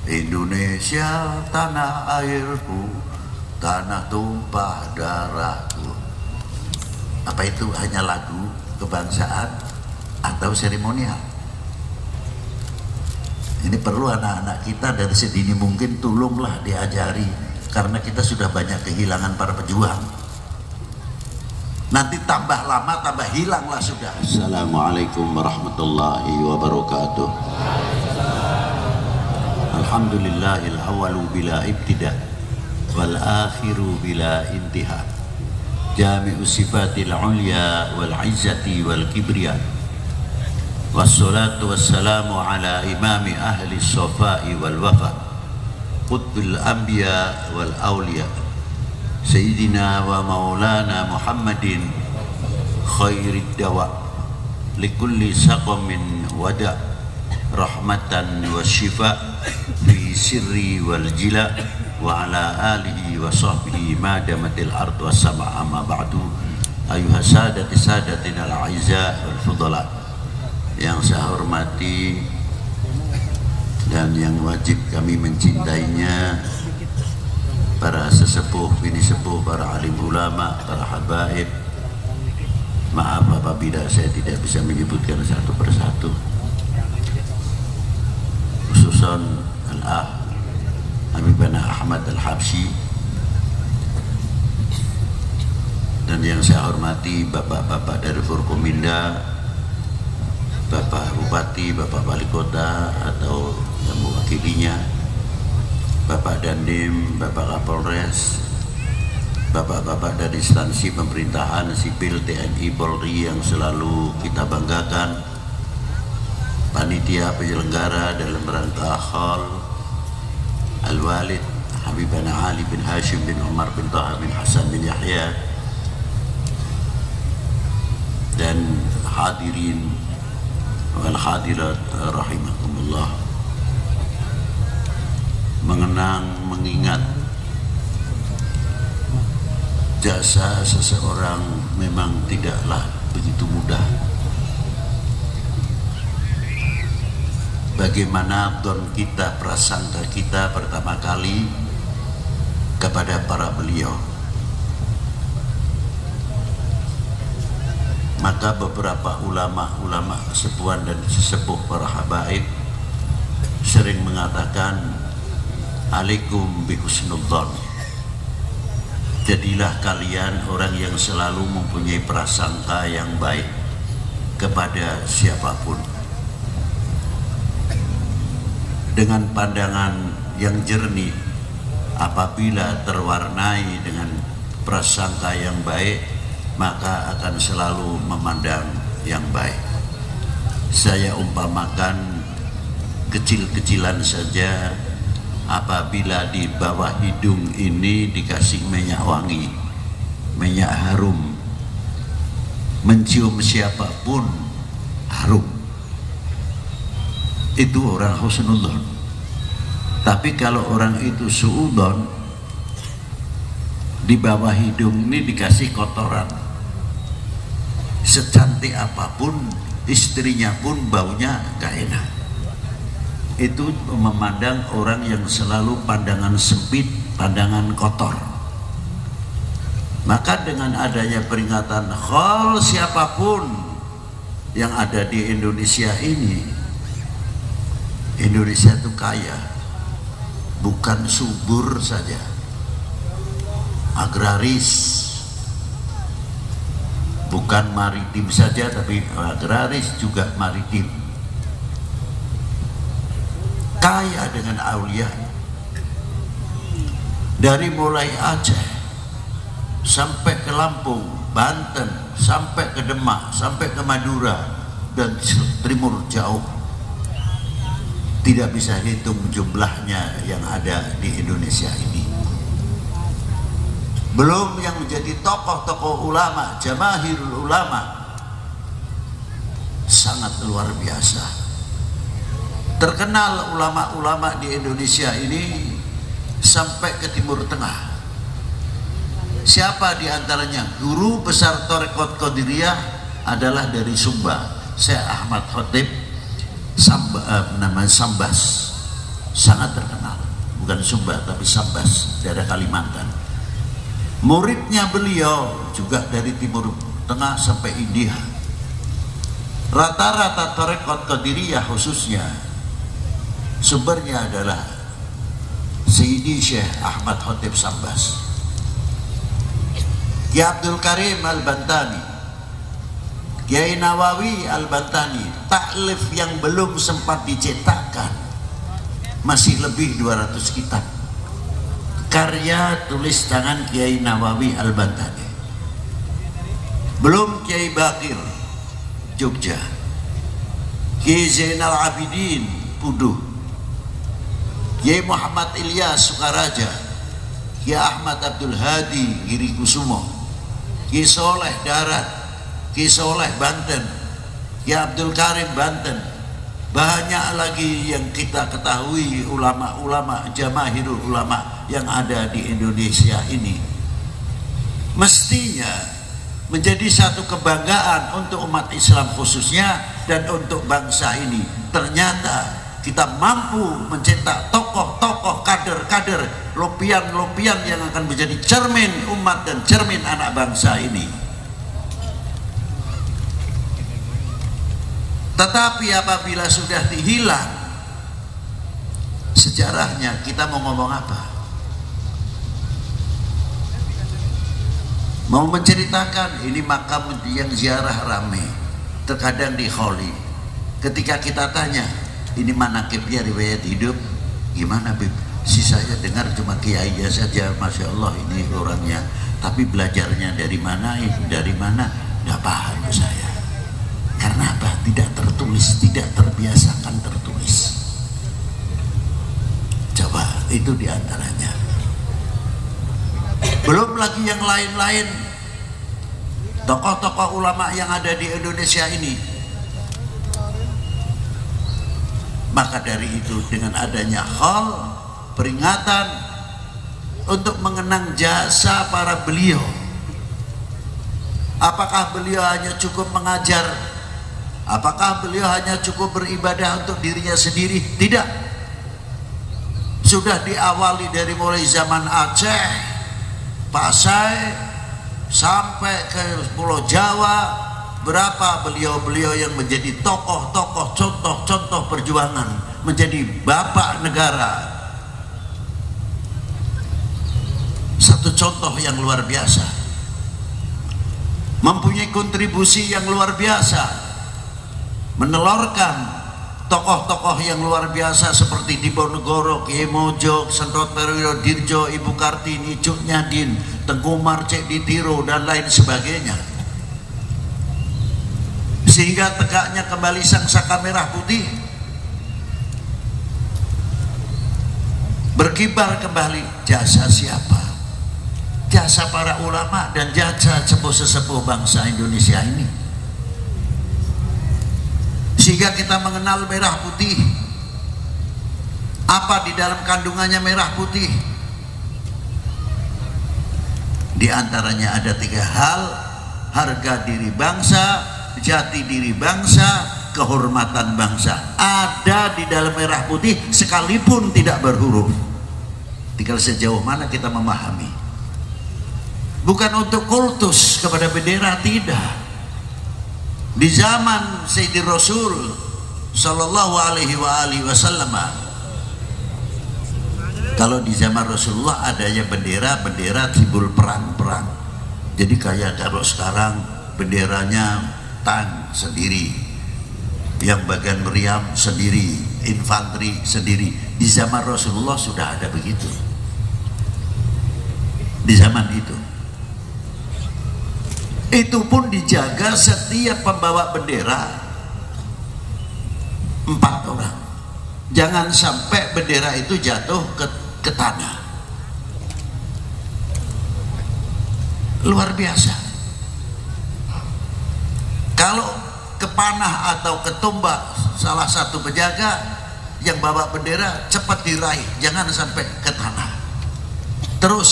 Indonesia tanah airku, tanah tumpah darahku. Apa itu hanya lagu kebangsaan atau seremonial? Ini perlu anak-anak kita dari sedini mungkin tolonglah diajari, karena kita sudah banyak kehilangan para pejuang. Nanti tambah lama tambah hilanglah sudah. Assalamualaikum warahmatullahi wabarakatuh. Alhamdulillahil awalu bila ibtida wal akhiru bila intiha. Jami'u sifatil ulya wal izzati wal kibriya. Wassalatu wassalamu ala imami ahli sofai wal wafa, qutbil anbiya wal awliya, Sayyidina wa maulana Muhammadin khairid dawa likulli saqamin wada, rahmatan wa shifa fi sirri wal jila, wa ala alihi wa sahbihi ma damatil ard wa sama. Amma ba'du, ayuha sadati sadatina al-aizza wal fudala, yang saya hormati dan yang wajib kami mencintainya, para sesepuh, bini sepuh, para alim ulama, para habaib. Maaf apabila saya tidak bisa menyebutkan satu persatu, khususan al-ah Habibana Ahmad Al-Habsyi, dan yang saya hormati bapak-bapak dari Forkominda, Bapak Bupati, Bapak Wali Kota atau yang mewakilinya, Bapak Dandim, Bapak Kapolres, bapak-bapak dari instansi pemerintahan sipil TNI Polri yang selalu kita banggakan, panitia penyelenggara dalam rangka Haul Al-Walid Habibana Ali bin Hashim bin Umar bin Taha bin Hasan bin Yahya, dan hadirin wal hadirat rahimakumullah. Mengenang, mengingat jasa seseorang memang tidaklah begitu mudah. Bagaimana don kita, prasangka kita pertama kali kepada para beliau. Maka beberapa ulama-ulama sepuan dan sesepuh para habaib sering mengatakan, alaikum bihusnudzon, jadilah kalian orang yang selalu mempunyai prasangka yang baik kepada siapapun, dengan pandangan yang jernih. Apabila terwarnai dengan prasangka yang baik, maka akan selalu memandang yang baik. Saya umpamakan kecil-kecilan saja, apabila di bawah hidung ini dikasih minyak wangi, minyak harum, mencium siapapun harum, itu orang husnudzon. Tapi kalau orang itu suudzon, di bawah hidung ini dikasih kotoran, secantik apapun istrinya pun baunya gak enak. Itu memandang orang yang selalu pandangan sempit, pandangan kotor. Maka dengan adanya peringatan khol siapapun yang ada di Indonesia ini, Indonesia itu kaya, bukan subur saja, agraris, bukan maritim saja, tapi agraris juga maritim, kaya dengan aulia. Dari mulai Aceh sampai ke Lampung, Banten, sampai ke Demak, sampai ke Madura dan timur jauh, tidak bisa hitung jumlahnya yang ada di Indonesia ini. Belum yang menjadi tokoh-tokoh ulama, jamaahirul ulama, sangat luar biasa. Terkenal ulama-ulama di Indonesia ini sampai ke Timur Tengah. Siapa di antaranya? Guru besar Thariqat Qadiriyah adalah dari Sumba, Syekh Ahmad Khatib namanya Sambas. sangat terkenal, bukan Sumba tapi Sambas, daerah Kalimantan. Muridnya beliau juga dari Timur Tengah sampai India. Rata-rata tarekat Qadiriyah khususnya sumbernya adalah Sayyidi Syekh Ahmad Khotib Sambas, Kiai Abdul Karim Al-Bantani, Kiai Nawawi Al-Bantani. Taklif yang belum sempat dicetakkan masih lebih 200 kitab karya tulis tangan Kiai Nawawi Al-Bantani. Belum Kiai Bakir Jogja, Kiai Zainal Abidin Puduh, Kiai Muhammad Ilyas Sukaraja, Kiai Ahmad Abdul Hadi Girikusumo, Kiai Soleh Darat, Kiai Soleh Banten, Kiai Abdul Karim Banten. Banyak lagi yang kita ketahui ulama-ulama, jamaahirul ulama yang ada di Indonesia ini. Mestinya menjadi satu kebanggaan untuk umat Islam khususnya dan untuk bangsa ini. Ternyata kita mampu mencetak tokoh-tokoh, kader-kader, lopian-lopian yang akan menjadi cermin umat dan cermin anak bangsa ini. Tetapi apabila sudah hilang sejarahnya, kita mau ngomong apa? Mau menceritakan ini makam yang ziarah rame, terkadang di Kholi. Ketika kita tanya, ini manakibnya riwayat hidup, gimana Bib? Sisanya dengar cuma kiainya saja, Masya Allah ini orangnya. Tapi belajarnya dari mana, dari mana, nggak paham saya. Karena apa? Tidak tertulis, tidak terbiasakan tertulis. Coba, itu diantaranya. Belum lagi yang lain-lain, tokoh-tokoh ulama yang ada di Indonesia ini. Maka dari itu, dengan adanya hal peringatan untuk mengenang jasa para beliau, apakah beliau hanya cukup mengajar? Apakah beliau hanya cukup beribadah untuk dirinya sendiri? Tidak. Sudah diawali dari mulai zaman Aceh, Pasai, sampai ke Pulau Jawa. Berapa beliau-beliau yang menjadi tokoh-tokoh, contoh-contoh perjuangan, menjadi bapak negara. Satu contoh yang luar biasa, mempunyai kontribusi yang luar biasa, menelurkan tokoh-tokoh yang luar biasa seperti Diponegoro, Kiai Mojo, Sentot Perwiro Dirjo, Ibu Kartini, Cuk Nyadin, Tengku Marcek Ditiro, dan lain sebagainya. Sehingga tegaknya kembali Sang Saka Merah Putih, berkibar kembali. Jasa siapa? Jasa para ulama dan jasa sepuh-sepuh bangsa Indonesia ini. Sehingga kita mengenal merah putih. Apa di dalam kandungannya merah putih? Di antaranya ada 3 hal: harga diri bangsa, jati diri bangsa, kehormatan bangsa. Ada di dalam merah putih sekalipun tidak berhuruf. Tinggal sejauh mana kita memahami. Bukan untuk kultus kepada bendera, tidak. Di zaman Sayyidi Rasul Sallallahu Alaihi Wasallam, kalau di zaman Rasulullah adanya bendera simbol perang. Jadi kayak kalau sekarang benderanya tank sendiri, yang bagian meriam sendiri, infanteri sendiri. Di zaman Rasulullah sudah ada begitu. Di zaman itu pun dijaga setiap pembawa bendera 4 orang. Jangan sampai bendera itu jatuh ke tanah. Luar biasa. Kalau kepanah atau ketumbak salah satu penjaga yang bawa bendera, cepat diraih, jangan sampai ke tanah. Terus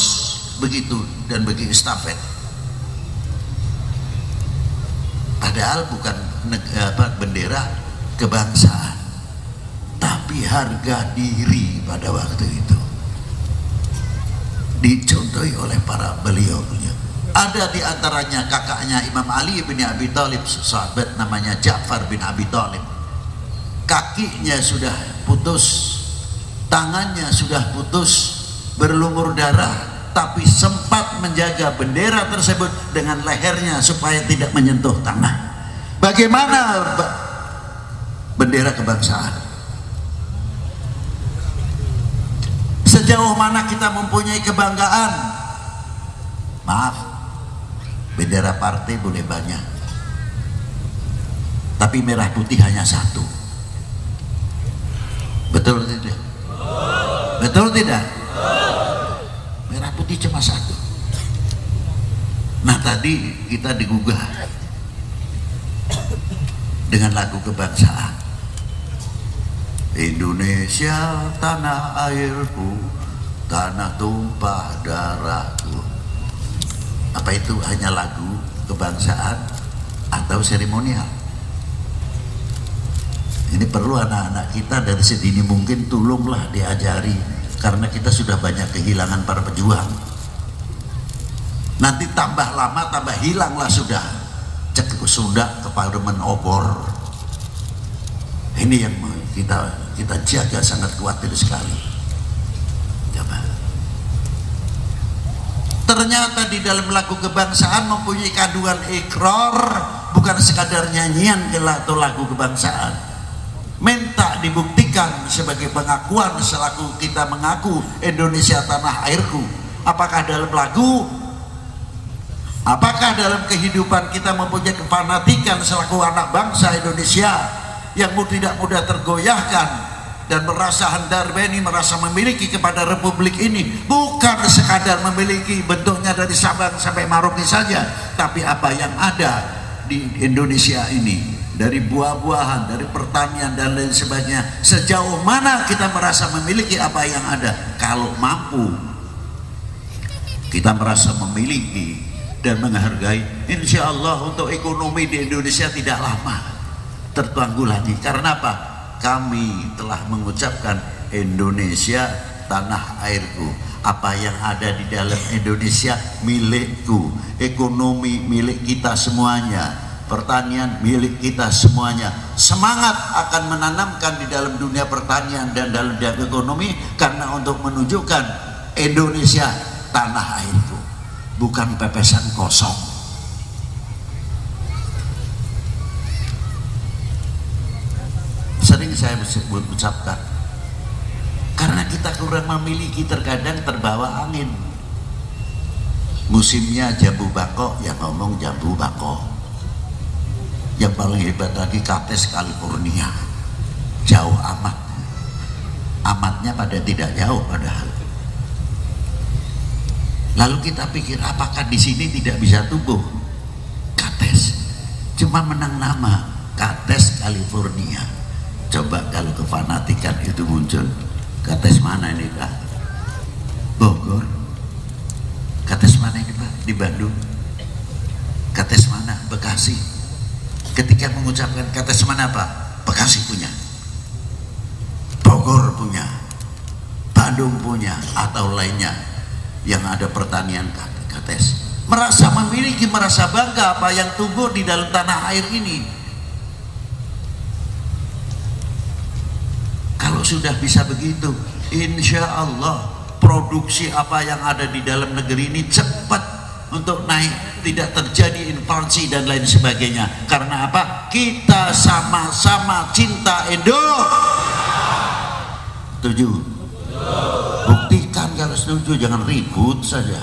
begitu dan bagi estafet. Padahal bukan bendera kebangsaan, tapi Nabi harga diri pada waktu itu dicontohi oleh para beliau-beliau. Ada di antaranya kakaknya Imam Ali bin Abi Thalib, sahabat namanya Ja'far bin Abi Thalib. Kakinya sudah putus, tangannya sudah putus, berlumur darah, tapi sempat menjaga bendera tersebut dengan lehernya supaya tidak menyentuh tanah. Bagaimana bendera kebangsaan? Sejauh mana kita mempunyai kebanggaan? Maaf, bendera partai boleh banyak, tapi merah putih hanya satu. Betul tidak? Betul tidak? Merah putih cuma satu. Nah, tadi kita digugah dengan lagu kebangsaan. Indonesia tanah airku, tanah tumpah darahku. Apa itu hanya lagu kebangsaan atau seremonial? Ini perlu anak-anak kita dari sedini mungkin tolonglah diajari, karena kita sudah banyak kehilangan para pejuang. Nanti tambah lama tambah hilanglah sudah. Cek sudah kepademan obor. Ini yang kita jaga, sangat khawatir sekali. Coba. Ternyata di dalam lagu kebangsaan mempunyai kandungan ikrar, bukan sekadar nyanyian atau lagu kebangsaan. Minta dibuktikan sebagai pengakuan selaku kita mengaku Indonesia tanah airku. Apakah dalam lagu, apakah dalam kehidupan kita mempunyai kefanatikan selaku anak bangsa Indonesia yang tidak mudah tergoyahkan dan merasa handar beni, merasa memiliki kepada republik ini, bukan sekadar memiliki bentuknya dari Sabang sampai Merauke saja, tapi apa yang ada di Indonesia ini, dari buah-buahan, dari pertanian dan lain sebagainya. Sejauh mana kita merasa memiliki apa yang ada? Kalau mampu kita merasa memiliki dan menghargai, insya Allah untuk ekonomi di Indonesia tidak lama tertanggulangi. Karena apa? Kami telah mengucapkan Indonesia tanah airku. Apa yang ada di dalam Indonesia milikku. Ekonomi milik kita semuanya, pertanian milik kita semuanya. Semangat akan menanamkan di dalam dunia pertanian dan dalam dunia ekonomi, karena untuk menunjukkan Indonesia tanah airku, bukan pepesan kosong. Sering saya ucapkan, karena kita kurang memiliki, terkadang terbawa angin. Musimnya jambu bako, yang ngomong jambu bako. Yang paling hebat lagi Kates California, jauh amat. Amatnya pada tidak jauh padahal. Lalu kita pikir, apakah di sini tidak bisa tumbuh Kates? Cuma menang nama Kates California. Coba kalau kefanatikan itu muncul, Kates mana ini Pak? Bogor. Kates mana ini Pak? Di Bandung. Kates mana? Bekasi. Ketika mengucapkan Kates mana Pak? Bekasi punya, Bogor punya, Bandung punya, atau lainnya yang ada pertanian Kates. Merasa memiliki, merasa bangga apa yang tumbuh di dalam tanah air ini. Kalau sudah bisa begitu, insya Allah produksi apa yang ada di dalam negeri ini cepat untuk naik, tidak terjadi inflasi dan lain sebagainya. Karena apa? Kita sama-sama cinta Indonesia. Setuju? Buktikan kalau setuju, jangan ribut saja.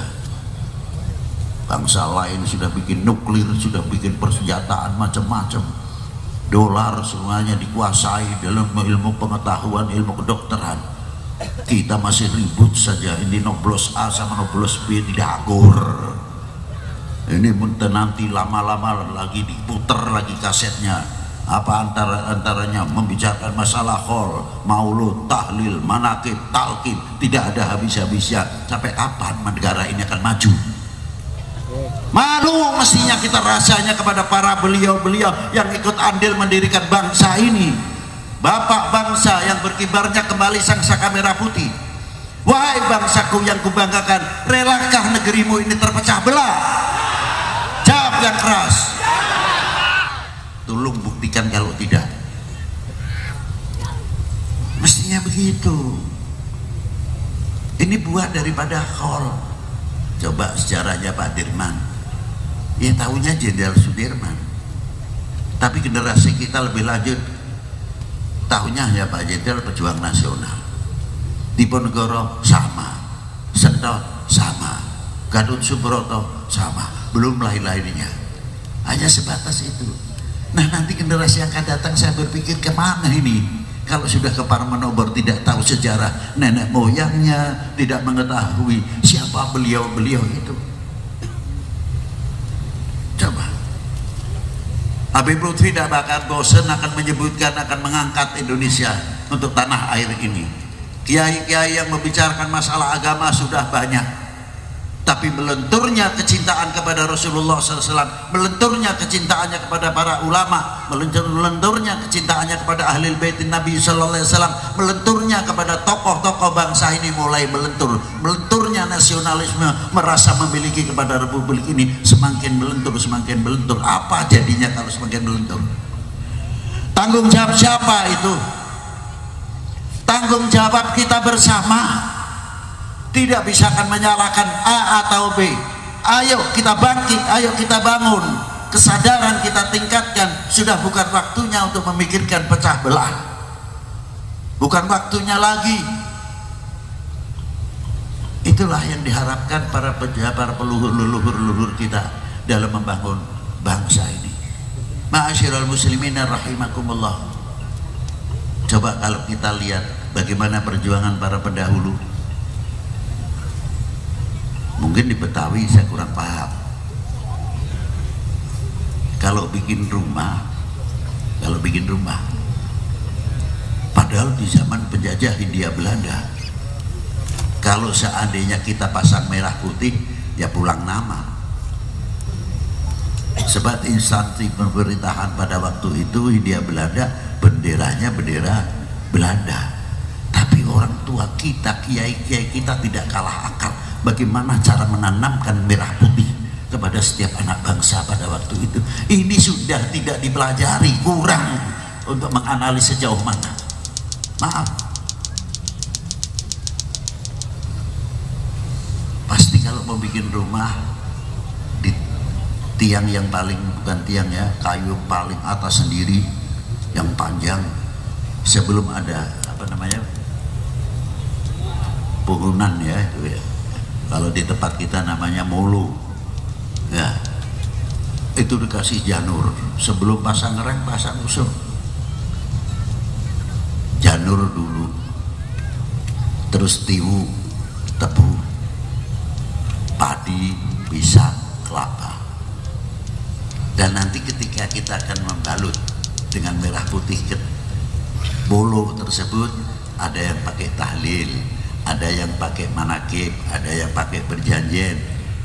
Bangsa lain sudah bikin nuklir, sudah bikin persenjataan macam-macam. Dolar semuanya dikuasai dalam ilmu pengetahuan, ilmu kedokteran. Kita masih ribut saja, ini noblos A sama noblos B tidak akur. Ini nanti lama-lama lagi diputer lagi kasetnya. Apa antaranya membicarakan masalah khol, maulud, tahlil, manakib, talqin, tidak ada habis-habisnya. Sampai kapan negara ini akan maju? Malu mestinya kita rasanya kepada para beliau-beliau yang ikut andil mendirikan bangsa ini. bapak bangsa yang berkibarnya kembali sangsaka merah putih, wahai bangsaku yang kubanggakan, relakah negerimu ini terpecah belah? Jawab yang keras. Tolong buktikan kalau tidak. Mestinya begitu. Ini buah daripada khol. Coba sejarahnya Pak Dirman, ya tahunya Jenderal Sudirman, tapi generasi kita lebih lanjut tahunya ya Pak Jenderal pejuang nasional. Diponegoro sama, Sentot sama, Gatot Subroto sama, belum lain-lainnya. Hanya sebatas itu. Nah, nanti generasi yang akan datang saya berpikir kemana ini? Kalau sudah ke Parmanobor tidak tahu sejarah nenek moyangnya, tidak mengetahui siapa beliau-beliau itu. Coba Habib Lutfi tidak bakal bosan akan menyebutkan, akan mengangkat Indonesia untuk tanah air ini. Kiai-kiai yang membicarakan masalah agama sudah banyak, tapi melenturnya kecintaan kepada Rasulullah SAW, melenturnya kecintaannya kepada para ulama, melenturnya kecintaannya kepada ahli bait Nabi SAW, melenturnya kepada tokoh-tokoh bangsa ini mulai melenturnya nasionalisme, merasa memiliki kepada republik ini semakin melentur, semakin melentur. Apa jadinya kalau semakin melentur? Tanggung jawab siapa itu? Tanggung jawab kita bersama. Tidak bisa akan menyalahkan A atau B. Ayo kita bangkit, ayo kita bangun. Kesadaran kita tingkatkan. Sudah bukan waktunya untuk memikirkan pecah belah. Bukan waktunya lagi. Itulah yang diharapkan para pejabat, leluhur kita dalam membangun bangsa ini. Ma'asyiral muslimin rahimakumullah. Coba kalau kita lihat bagaimana perjuangan para pendahulu. Mungkin di Betawi saya kurang paham. Kalau bikin rumah, padahal di zaman penjajah Hindia Belanda, kalau seandainya kita pasang merah putih, ya pulang nama. Sebab instansi pemerintahan pada waktu itu Hindia Belanda, benderanya bendera Belanda. Tapi orang tua kita, kiai-kiai kita tidak kalah akal. Bagaimana cara menanamkan merah putih kepada setiap anak bangsa pada waktu itu. Ini sudah tidak dipelajari, kurang untuk menganalisis sejauh mana. Maaf. Pasti kalau mau bikin rumah di tiang yang paling, bukan tiang ya, kayu paling atas sendiri yang panjang, sebelum ada apa namanya, puhunan ya itu ya. Kalau di tempat kita namanya mulu ya, itu dikasih janur sebelum pasang reng, pasang usur, janur dulu, terus tiwu, tebu, padi, pisang, kelapa, dan nanti ketika kita akan membalut dengan merah putih bolo tersebut, ada yang pakai tahlil, ada yang pakai manakib, ada yang pakai berjanjian,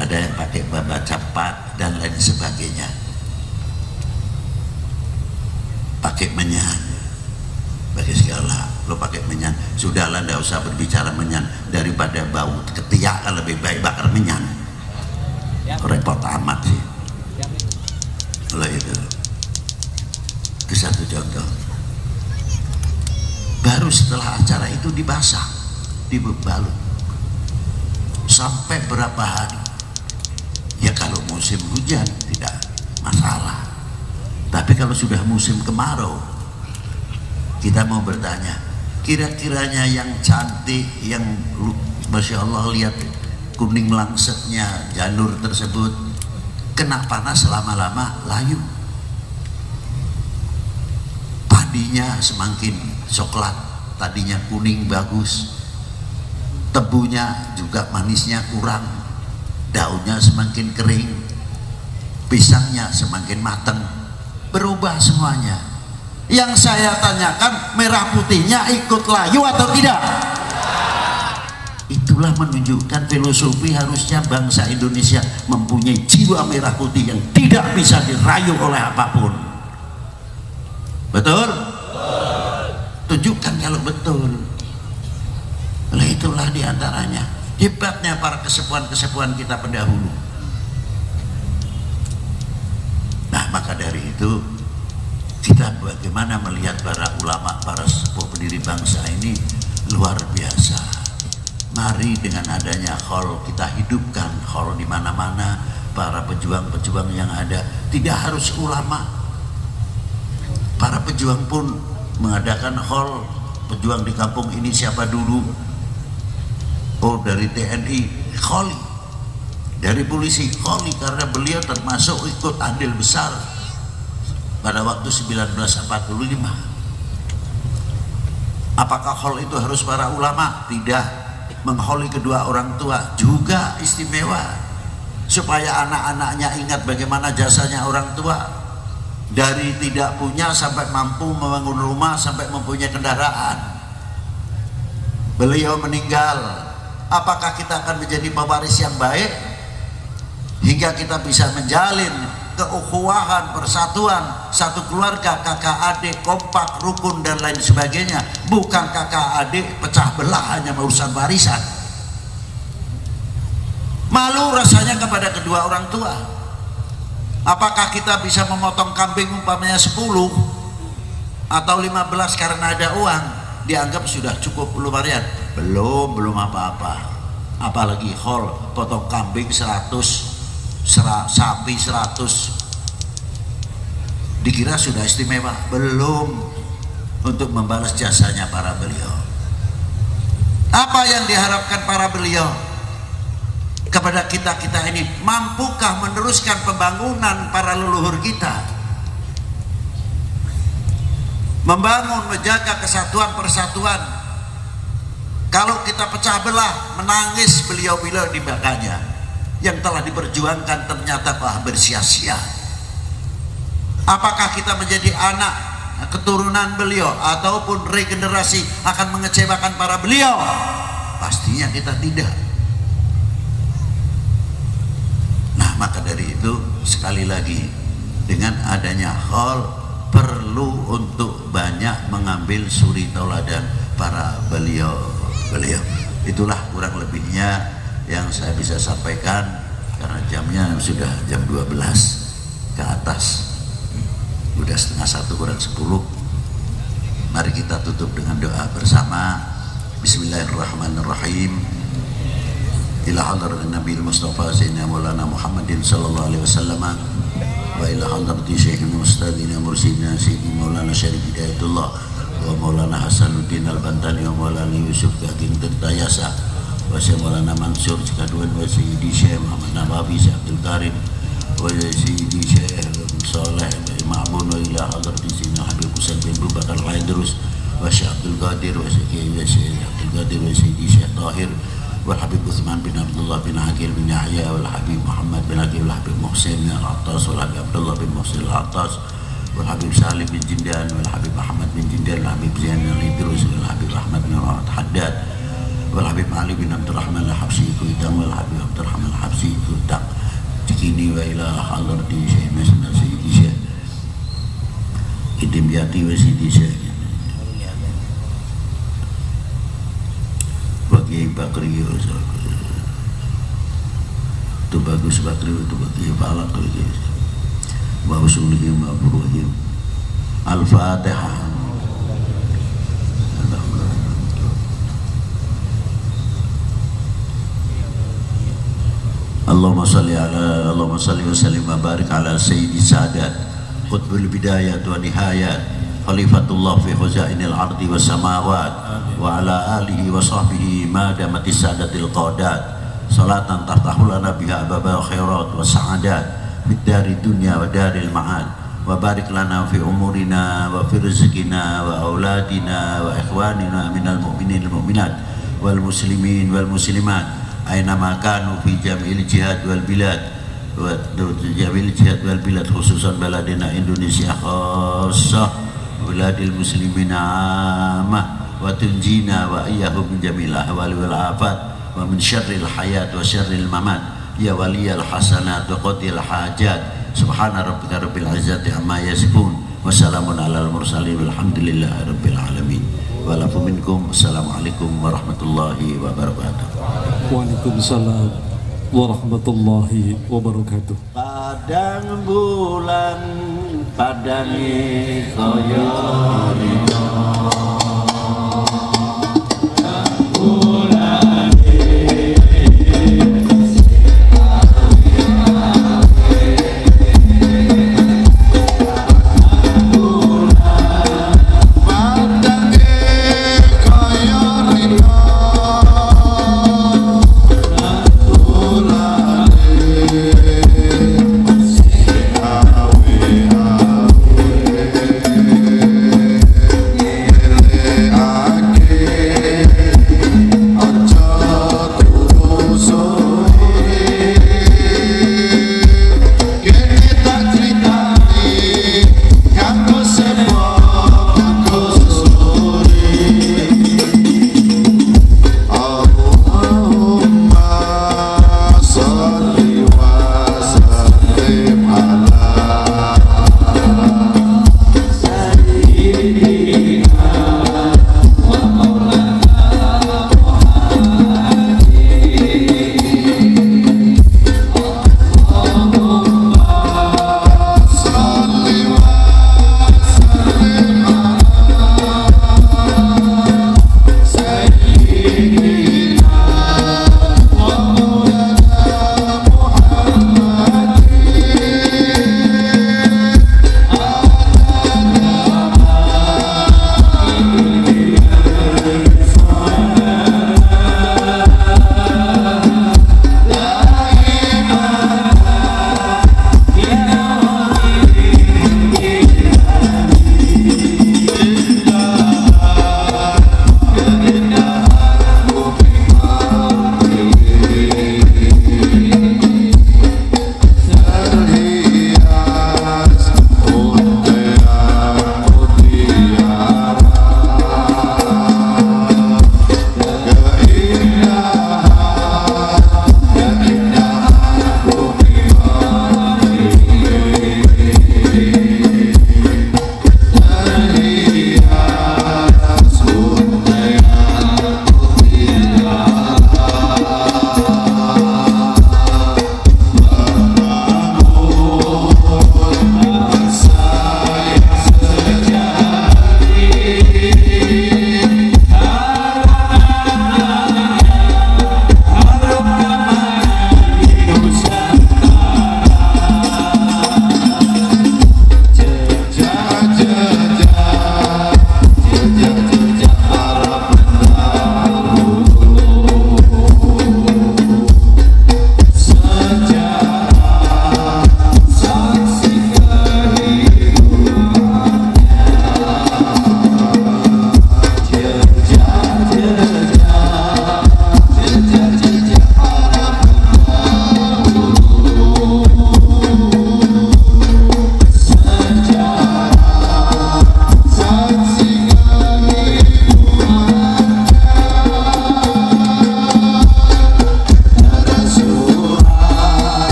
ada yang pakai baca pat dan lain sebagainya. Pakai menyan, pakai segala. Lo pakai menyan, sudahlah, nggak usah berbicara menyan, daripada bau ketiak lebih baik bakar menyan. Repot amat sih. Lo itu satu contoh. Baru setelah acara itu dibasah, dibalut sampai berapa hari ya. Kalau musim hujan tidak masalah, tapi kalau sudah musim kemarau, kita mau bertanya, kira-kiranya yang cantik, yang Masya Allah, lihat kuning melangsetnya janur tersebut, kena panas lama-lama layu, padinya semakin coklat, tadinya kuning bagus, tebunya juga manisnya kurang, daunnya semakin kering, pisangnya semakin matang, berubah semuanya. Yang saya tanyakan, merah putihnya ikut layu atau tidak? Itulah menunjukkan filosofi harusnya bangsa Indonesia mempunyai jiwa merah putih yang tidak bisa dirayu oleh apapun. Betul? kalau betul. Oleh itulah diantaranya hebatnya para kesepuan-kesepuan kita pendahulu. Nah, maka dari itu kita bagaimana melihat para ulama, para sepuh pendiri bangsa ini luar biasa. Mari dengan adanya khol kita hidupkan khol di mana-mana. Para pejuang-pejuang yang ada tidak harus ulama. Para pejuang pun mengadakan khol. Pejuang di kampung ini siapa dulu? Oh, dari TNI kholi, dari polisi kholi, karena beliau termasuk ikut andil besar pada waktu 1945. Apakah khol itu harus para ulama? Tidak. Mengholi kedua orang tua juga istimewa, supaya anak-anaknya ingat bagaimana jasanya orang tua, dari tidak punya sampai mampu membangun rumah, sampai mempunyai kendaraan. Beliau meninggal, apakah kita akan menjadi pewaris yang baik hingga kita bisa menjalin keukhuwahan, persatuan, satu keluarga, kakak adik kompak, rukun dan lain sebagainya, bukan kakak adik pecah belah hanya urusan warisan. Malu rasanya kepada kedua orang tua. Apakah kita bisa memotong kambing umpamanya 10 atau 15 karena ada uang, dianggap sudah cukup lumayan? Belum apa-apa. Apalagi khol, potong kambing 100, sapi 100, dikira sudah istimewa? Belum, untuk membalas jasanya para beliau. Apa yang diharapkan para beliau kepada kita ini? Mampukah meneruskan pembangunan para leluhur kita, membangun, menjaga kesatuan persatuan? Kalau kita pecah belah, menangis beliau-beliau di belakangnya yang telah diperjuangkan ternyata telah bersia-sia. Apakah kita menjadi anak keturunan beliau ataupun regenerasi akan mengecewakan para beliau? Pastinya kita tidak. Nah, maka dari itu sekali lagi, dengan adanya khol perlu untuk banyak mengambil suri tauladan para beliau. Itulah kurang lebihnya yang saya bisa sampaikan, karena jamnya sudah jam 12 ke atas, udah setengah 1 kurang 10. Mari kita tutup dengan doa bersama. Bismillahirrahmanirrahim. Ila hadrat Nabi Mustafa Sayyidina Maulana Muhammadin sallallahu alaihi wasallam wa ila hadrati Syekhina Ustadzina Mursidina Sayyidi Maulana Syarif Hidayatullah wa Maulana Hasanuddin Al-Bantani wa Maulana Yusuf Kaging Tirtayasa wa Syekh Maulana Mansur Cikaduan wa Sayyidi Syekh Muhammad Nabawi Syekh Abdul Karim wa Sayyidi Syekh Saleh Ma'mun wa ila hadrati Sayyidina Habib Husain bin Bakar Al-Haidrus wa Syekh Abdul Qadir wa Syekh Abdul Qadir wa Sayyidi Syekh Tahir wa Habib Uthman bin Abdullah bin Aqil bin Yahya wal Habib Muhammad bin Aqil wal Habib Muhsin bin Al-Attas wal Habib Abdullah bin Muhsin Al-Attas wal Habib Salim bin Jindan wal Habib Ahmad bin Jindan wal Habib Zain Al-Idrus wal Habib Ahmad bin Haddad wal Habib Ali bin Abdurrahman Al-Habsi Kuitang wal Habib Abdurrahman Al-Habsi Kuitang Cikini wa ila hadrati Syekh Nasna Sayyidi Syekh Idimyati wa Sayyidi Syekh bagi Bakri itu bagus Bakri itu bagi Balak wa usulihim wa furuhim. Al-Fatihah. Allahumma salli wa sallim wa barik ala sayyidi sadat qutbul bidayat wa nihayat khalifatullah fi khuzainil ardi was samawat wa ala alihi wa sahbihi ma damatis sadatil qadat salatan tahtahu lana biha babal khairat wa sa'adat dari dunia wa daril ma'ad wa barik lana fi umurina wa fi rizqina wa auladina wa ikhwanina minal mu'minin wal mu'minat wal muslimin wal muslimat aina ma kanu fi jam'il jihad wal bilad wa jam'il jihad wal bilad khususan baladina Indonesia khassah biladil muslimin ammah wa tunjina wa iyyahum min jamil ahwali wal afat wa min syarril hayat wa syarril mamat ya waliyal hasanat wa qatil hajat subhana rabbika rabbil izzati amma yasifun wa salamun alal mursalin walhamdulillahi rabbil alamin. yataqabbal minkum. Assalamualaikum warahmatullahi wabarakatuh. Waalaikumsalam warahmatullahi wabarakatuh. Padang bulan padangi koyo